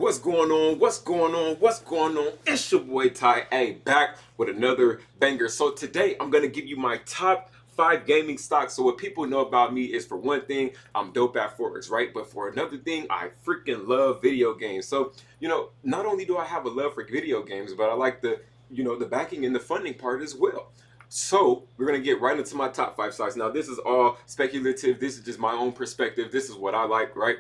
What's going on? What's going on? What's going on? It's your boy Ty A back with another banger. So today I'm gonna give you my top 5 gaming stocks. So what people know about me is, for one thing, I'm dope at Forex, right? But for another thing, I freaking love video games. So, not only do I have a love for video games, but I like the backing and the funding part as well. So we're gonna get right into my top 5 stocks. Now this is all speculative. This is just my own perspective. This is what I like, right?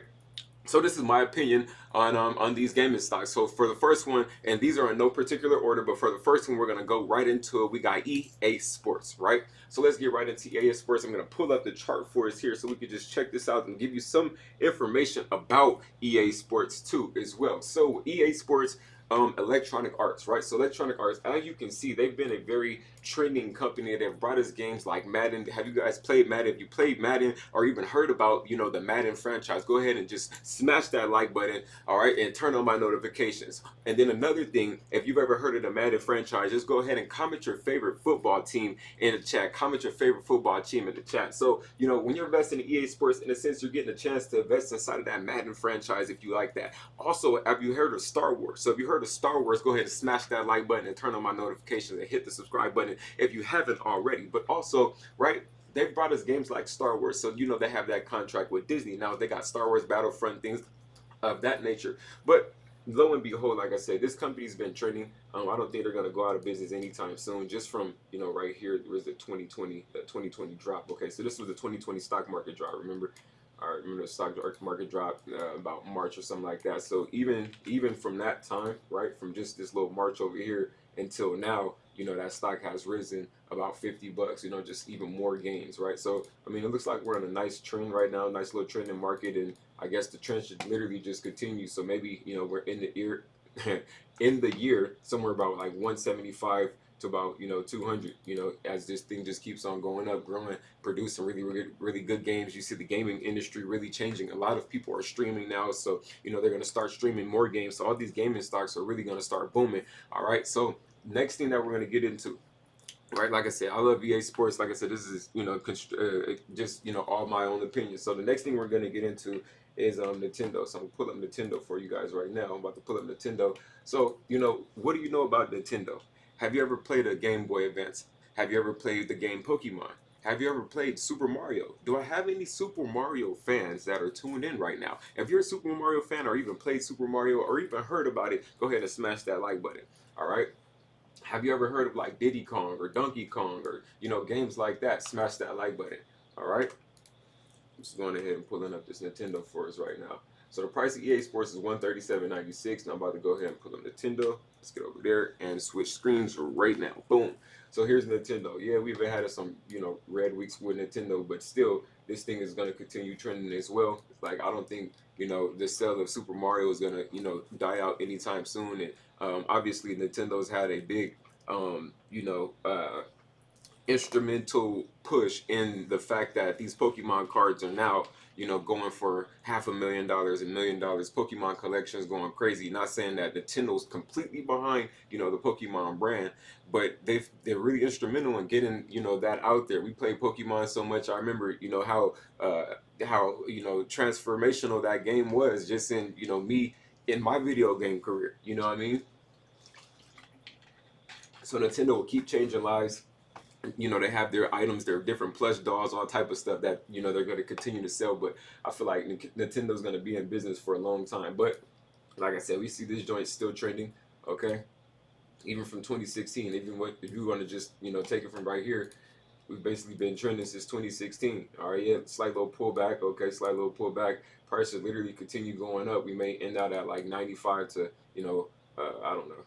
So this is my opinion on these gaming stocks. So for the first one, and these are in no particular order, but for the first one, we're gonna go right into it. We got EA Sports, right? So let's get right into EA Sports. I'm gonna pull up the chart for us here so we can just check this out and give you some information about EA Sports too as well. So EA Sports, Electronic Arts, right? So Electronic Arts, as you can see, they've been a very trending company. They've brought us games like Madden. Have you guys played Madden? If you played Madden or even heard about, the Madden franchise, go ahead and just smash that like button, all right, and turn on my notifications. And then another thing, if you've ever heard of the Madden franchise, just go ahead and comment your favorite football team in the chat. Comment your favorite football team in the chat. So, when you're investing in EA Sports, in a sense, you're getting a chance to invest inside of that Madden franchise if you like that. Also, have you heard of Star Wars? So if you heard of Star Wars, go ahead and smash that like button and turn on my notifications and hit the subscribe button if you haven't already. But also, right, they've brought us games like Star Wars, so they have that contract with Disney. Now they got Star Wars Battlefront, things of that nature. But lo and behold, like I said, this company's been trending. I don't think they're gonna go out of business anytime soon. Just from right here, there was the 2020 drop. Okay, so this was the 2020 stock market drop. Remember? I remember the stock market dropped about March or something like that. So even from that time, right, from just this little March over here until now, that stock has risen about $50. Just even more gains, right? So I mean, it looks like we're on a nice trend right now, nice little trending market, and I guess the trend should literally just continue. So maybe we're in the year, in the year somewhere about like 175 to about 200, as this thing just keeps on going up, growing, producing really, really, really good games. You see the gaming industry really changing. A lot of people are streaming now, so they're going to start streaming more games. So all these gaming stocks are really going to start booming. All right, so next thing that we're going to get into, right, like I said, I love EA Sports. Like I said, this is just all my own opinion. So the next thing we're going to get into is Nintendo. So I'm gonna pull up Nintendo for you guys right now. I'm about to pull up Nintendo. So what do you know about Nintendo? Have you ever played a Game Boy Advance? Have you ever played the game Pokemon? Have you ever played Super Mario? Do I have any Super Mario fans that are tuned in right now? If you're a Super Mario fan, or even played Super Mario, or even heard about it, go ahead and smash that like button. All right. Have you ever heard of like Diddy Kong or Donkey Kong, or games like that? Smash that like button. All right. I'm just going ahead and pulling up this Nintendo for us right now. So the price of EA Sports is $137.96. Now I'm about to go ahead and pull up Nintendo. Let's get over there and switch screens right now. Boom. So here's Nintendo. Yeah, we've had some, red weeks with Nintendo, but still, this thing is going to continue trending as well. Like, I don't think, the sale of Super Mario is going to, die out anytime soon. And obviously, Nintendo's had a big, instrumental push in the fact that these Pokemon cards are now, going for $500,000, $1 million. Pokemon collections going crazy. Not saying that Nintendo's completely behind, the Pokemon brand, but they're really instrumental in getting, that out there. We play Pokemon so much. I remember, how transformational that game was, just in, me in my video game career. You know what I mean? So Nintendo will keep changing lives. They have their items, their different plush dolls, all type of stuff that they're going to continue to sell. But I feel like Nintendo's going to be in business for a long time. But like I said, we see this joint still trending. Okay, even from 2016. If you want to just take it from right here, we've basically been trending since 2016. All right, yeah, slight little pullback. Okay, slight little pullback. Price should literally continue going up. We may end out at like 95 to I don't know,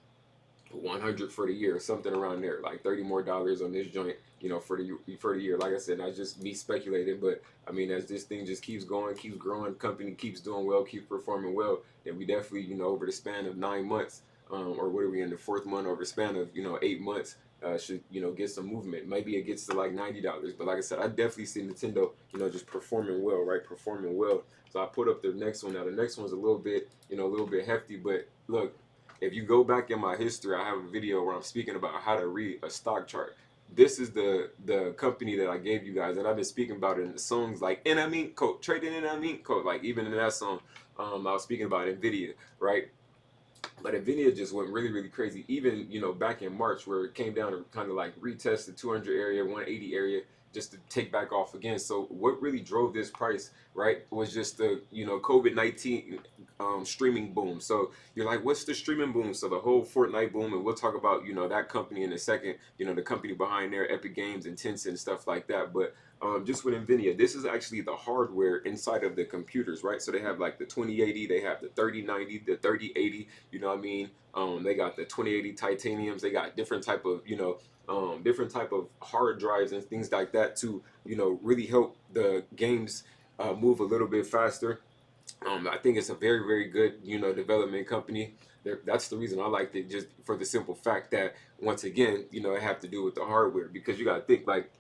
100 for the year, something around there, like $30 more on this joint, for the year. Like I said, not just me speculating, but I mean, as this thing just keeps going, keeps growing, company keeps doing well, keeps performing well, then we definitely, over the span of 9 months, or what are we in the fourth month, over the span of 8 months, should get some movement. Maybe it gets to like $90, but like I said, I definitely see Nintendo, just performing well, right? Performing well. So I put up the next one. Now the next one's a little bit, a little bit hefty, but look. If you go back in my history, I have a video where I'm speaking about how to read a stock chart. This is the company that I gave you guys, and I've been speaking about it in the songs like trading in code. Like even in that song, I was speaking about Nvidia, right? But Nvidia just went really, really crazy. Even back in March, where it came down to kind of like retest the 200 area, 180 area, just to take back off again. So what really drove this price, right, was just the COVID-19 streaming boom. So you're like, what's the streaming boom? So the whole Fortnite boom, and we'll talk about that company in a second. The company behind there, Epic Games and Tencent and stuff like that. But just with Nvidia, this is actually the hardware inside of the computers, right? So they have like the 2080, they have the 3090, the 3080. You know what I mean? They got the 2080 titaniums. They got different type of different type of hard drives and things like that to really help the games move a little bit faster. I think it's a very, very good, development company. That's the reason I liked it, just for the simple fact that once again, it have to do with the hardware, because you got to think like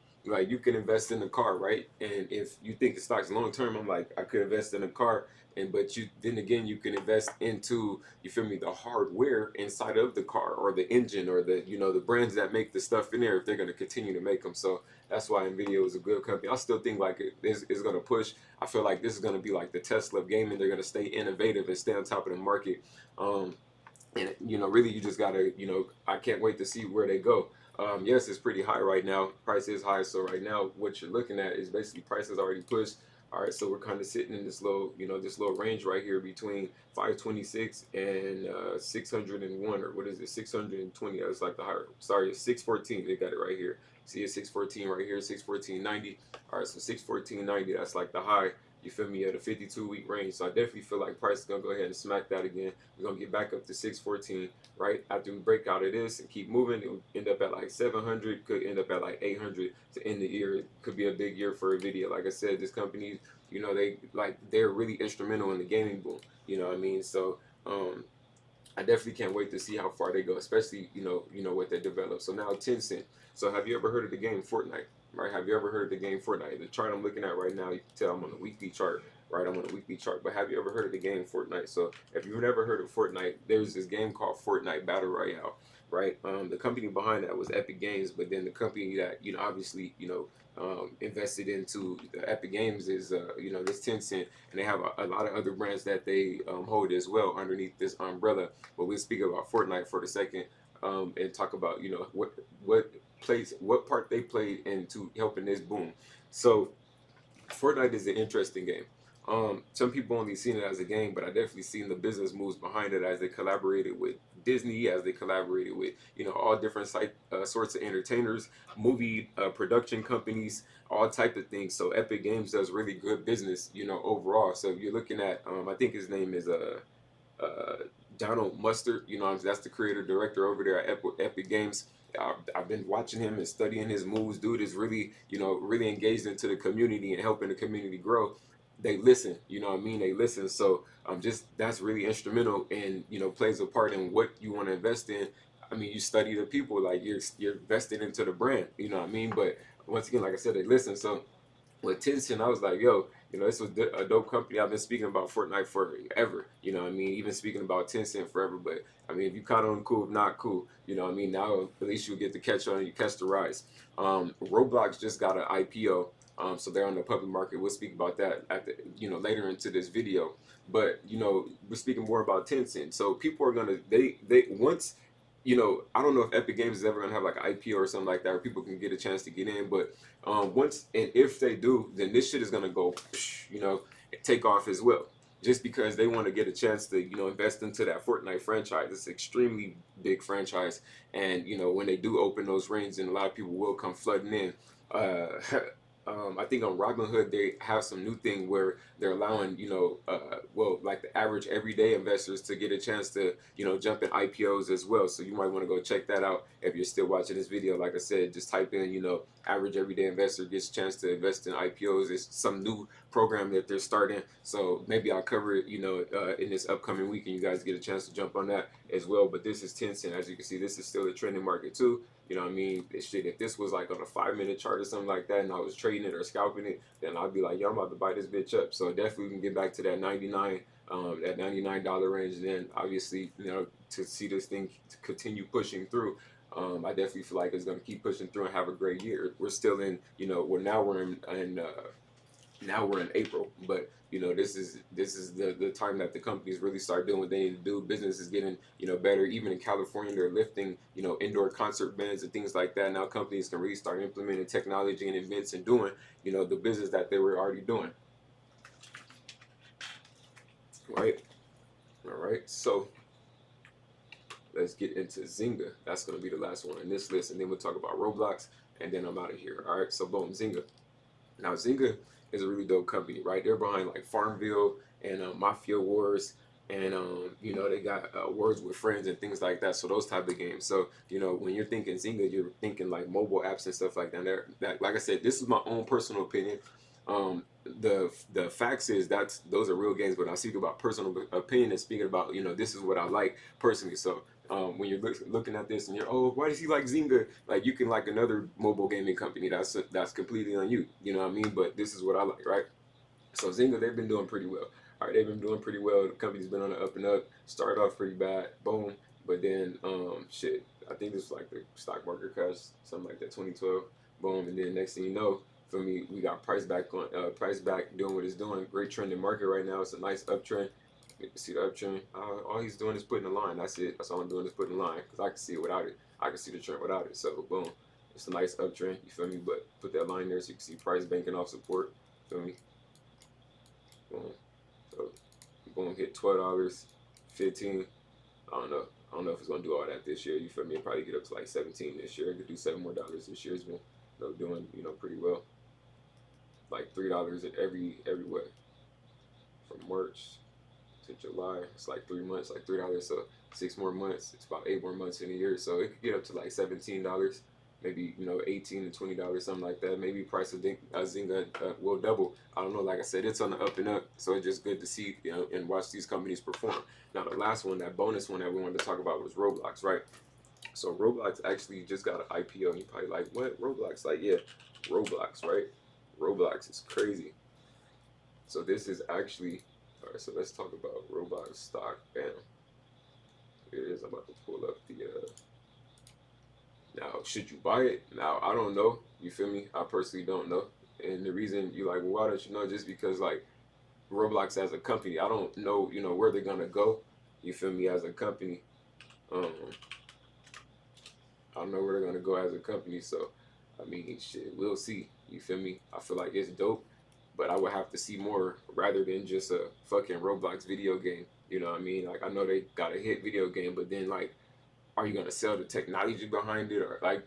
you can invest in a car, right? And if you think the stock's long term, I'm like, I could invest in a car, and but you then again you can invest into, you feel me, the hardware inside of the car, or the engine, or the the brands that make the stuff in there, if they're going to continue to make them. So that's why Nvidia is a good company. I still think like it is going to push. I feel like this is going to be like the Tesla of gaming. They're going to stay innovative and stay on top of the market. And really, you just gotta, I can't wait to see where they go. Yes, it's pretty high right now. Price is high, so right now what you're looking at is basically prices already pushed. All right, so we're kind of sitting in this low, this little range right here between 526 and 601, or what is it, 620? That's like the higher. Sorry, it's 614. They got it right here. See, it's 614 right here, 614.90. All right, so 614.90. That's like the high. You feel me, at a 52-week range. So I definitely feel like price is gonna go ahead and smack that again. We're gonna get back up to 614, right? After we break out of this and keep moving, it will end up at like 700, could end up at like 800 to end the year. It could be a big year for Nvidia. Like I said, this company, they're really instrumental in the gaming boom. You know what I mean? So I definitely can't wait to see how far they go, especially what they develop. So now Tencent. So have you ever heard of the game Fortnite? Right? Have you ever heard of the game Fortnite? The chart I'm looking at right now, you can tell I'm on a weekly chart. Right, I'm on a weekly chart. But have you ever heard of the game Fortnite? So if you've never heard of Fortnite, there's this game called Fortnite Battle Royale. Right, the company behind that was Epic Games, but then the company that obviously invested into the Epic Games is this Tencent, and they have a lot of other brands that they hold as well underneath this umbrella. But we'll speak about Fortnite for the second, and talk about what part they played into helping this boom. So Fortnite is an interesting game. Some people only seen it as a game, but I definitely seen the business moves behind it, as they collaborated with Disney, as they collaborated with all different sorts of entertainers, movie production companies, all type of things. So Epic Games does really good business, overall. So if you're looking at, I think his name is uh, Donald Mustard. That's the creator director over there at Epic Games. I've been watching him and studying his moves. Dude is really, really engaged into the community and helping the community grow. They listen, what I mean? They listen. So just that's really instrumental, and plays a part in what you want to invest in. I mean, you study the people, like you're invested into the brand, what I mean? But once again, like I said, they listen. So with Tencent, I was like, yo, this was a dope company. I've been speaking about Fortnite forever. I mean? Even speaking about Tencent forever. But I mean, if you count on cool, if not cool, what I mean? Now at least you get to catch on, you catch the rise. Roblox just got an IPO. So they're on the public market. We'll speak about that at the, later into this video. But we're speaking more about Tencent. So people are gonna they once I don't know if Epic Games is ever gonna have like an IPO or something like that, where people can get a chance to get in. But once and if they do, then this shit is gonna go, take off as well. Just because they want to get a chance to, invest into that Fortnite franchise. It's an extremely big franchise, and when they do open those rings, and a lot of people will come flooding in. Uh, I think on Robinhood they have some new thing where they're allowing like the average everyday investors to get a chance to jump in IPOs as well. So you might want to go check that out if you're still watching this video. Like I said, just type in average everyday investor gets a chance to invest in IPOs. It's some new program that they're starting. So maybe I'll cover it in this upcoming week, and you guys get a chance to jump on that as well. But this is Tencent. As you can see, this is still a trending market too. You know what I mean? Shit, if this was like on a 5-minute chart or something like that, and I was trading it or scalping it, then I'd be like, yo, I'm about to buy this bitch up. So definitely we can get back to that 99, that $99 range. And then obviously, to see this thing to continue pushing through, I definitely feel like it's going to keep pushing through and have a great year. We're still in, we're in Now we're in April, but you know this is the time that the companies really start doing what they need to do. Business is getting better. Even in California, they're lifting indoor concert bans and things like that. Now companies can really start implementing technology and events and doing the business that they were already doing. Right. All right. So let's get into Zynga. That's gonna be the last one on this list, and then we'll talk about Roblox, and then I'm out of here. All right. So boom, Zynga. Now Zynga is a really dope company, right? They're behind like Farmville and Mafia Wars, and they got Words with Friends and things like that. So those type of games. So when you're thinking Zynga, you're thinking like mobile apps and stuff like that. That like I said, this is my own personal opinion. The facts is those are real games, but I speak about personal opinion and speaking about this is what I like personally. So when you're looking at this and you're, oh, why does he like Zynga? Like you can like another mobile gaming company that's completely on you. You know what I mean? But this is what I like, right? So Zynga, they've been doing pretty well. All right, they've been doing pretty well. The company's been on the up and up. Started off pretty bad, boom. But then shit, I think this was like the stock market crash, something like that, 2012, boom. And then next thing you know, for me, we got price back on price back doing what it's doing. Great trend in market right now. It's a nice uptrend. You can see the uptrend. All he's doing is putting a line. That's it. That's all I'm doing is putting a line because I can see it without it. I can see the trend without it. So boom, it's a nice uptrend. You feel me? But put that line there so you can see price banking off support. Feel me? Boom. So boom, hit $12, 15. I don't know. I don't know if it's gonna do all that this year. You feel me? It'll probably get up to like 17 this year. It could do $7 more this year. It's been doing pretty well. Like $3 every what? From March to July. It's like 3 months, like $3. So 6 more months. It's about 8 more months in a year. So it could get up to like $17. Maybe 18 to $20, something like that. Maybe price of Zynga will double. I don't know. Like I said, it's on the up and up, so it's just good to see and watch these companies perform. Now the last one, that bonus one that we wanted to talk about was Roblox, right? So Roblox actually just got an IPO, and you're probably like, what? Roblox? Like, yeah, Roblox, right? Roblox is crazy. So this is actually all right. So let's talk about Roblox stock. Bam, here it is. I'm about to pull up the. Now, should you buy it? Now, I don't know. You feel me? I personally don't know. And the reason you like, well, why don't you know? Just because like Roblox as a company, I don't know, where they're gonna go. You feel me? As a company, um, I don't know where they're gonna go as a company. So, I mean, shit, we'll see. You feel me? I feel like it's dope, but I would have to see more rather than just a fucking Roblox video game. You know what I mean? Like I know they got a hit video game, but then like, are you gonna sell the technology behind it, or like?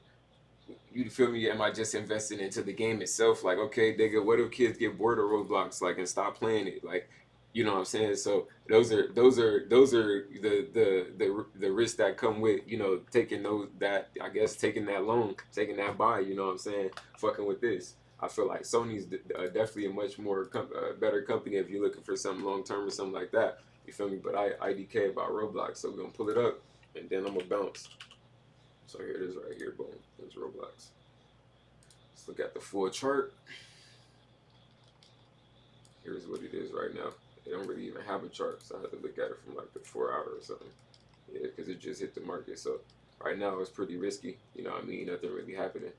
You feel me? Am I just investing into the game itself? Like, okay, nigga, what if kids get bored of Roblox, like, and stop playing it? Like, you know what I'm saying? So those are the risks that come with taking those that I guess taking that loan, taking that buy. You know what I'm saying? Fucking with this. I feel like Sony's definitely a much more better company if you're looking for something long term or something like that. You feel me? But I IDK about Roblox, so we're gonna pull it up and then I'm gonna bounce. So here it is right here, boom. There's Roblox. Let's look at the full chart. Here's what it is right now. They don't really even have a chart, so I have to look at it from like the 4 hour or something. Yeah, because it just hit the market. So right now it's pretty risky. You know what I mean? Nothing really happening.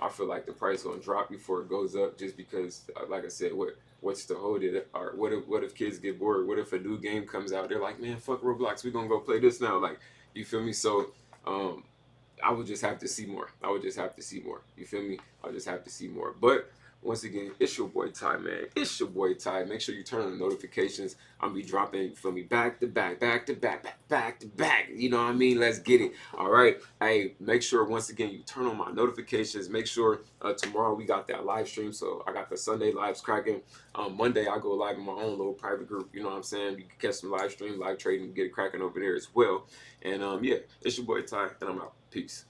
I feel like the price gonna drop before it goes up, just because, like I said, what's to hold it? Or what if kids get bored? What if a new game comes out? They're like, man, fuck Roblox. We gonna go play this now. Like, you feel me? So I would just have to see more. I would just have to see more. You feel me? I'll just have to see more. But once again, it's your boy Ty, man. It's your boy Ty. Make sure you turn on the notifications. I'll be dropping, for me, back to back, back to back, back to back. You know what I mean? Let's get it. All right. Hey, make sure once again you turn on my notifications. Make sure tomorrow we got that live stream. So I got the Sunday lives cracking. Monday I go live in my own little private group. You know what I'm saying? You can catch some live stream, live trading, get it cracking over there as well. And yeah, it's your boy Ty, and I'm out. Peace.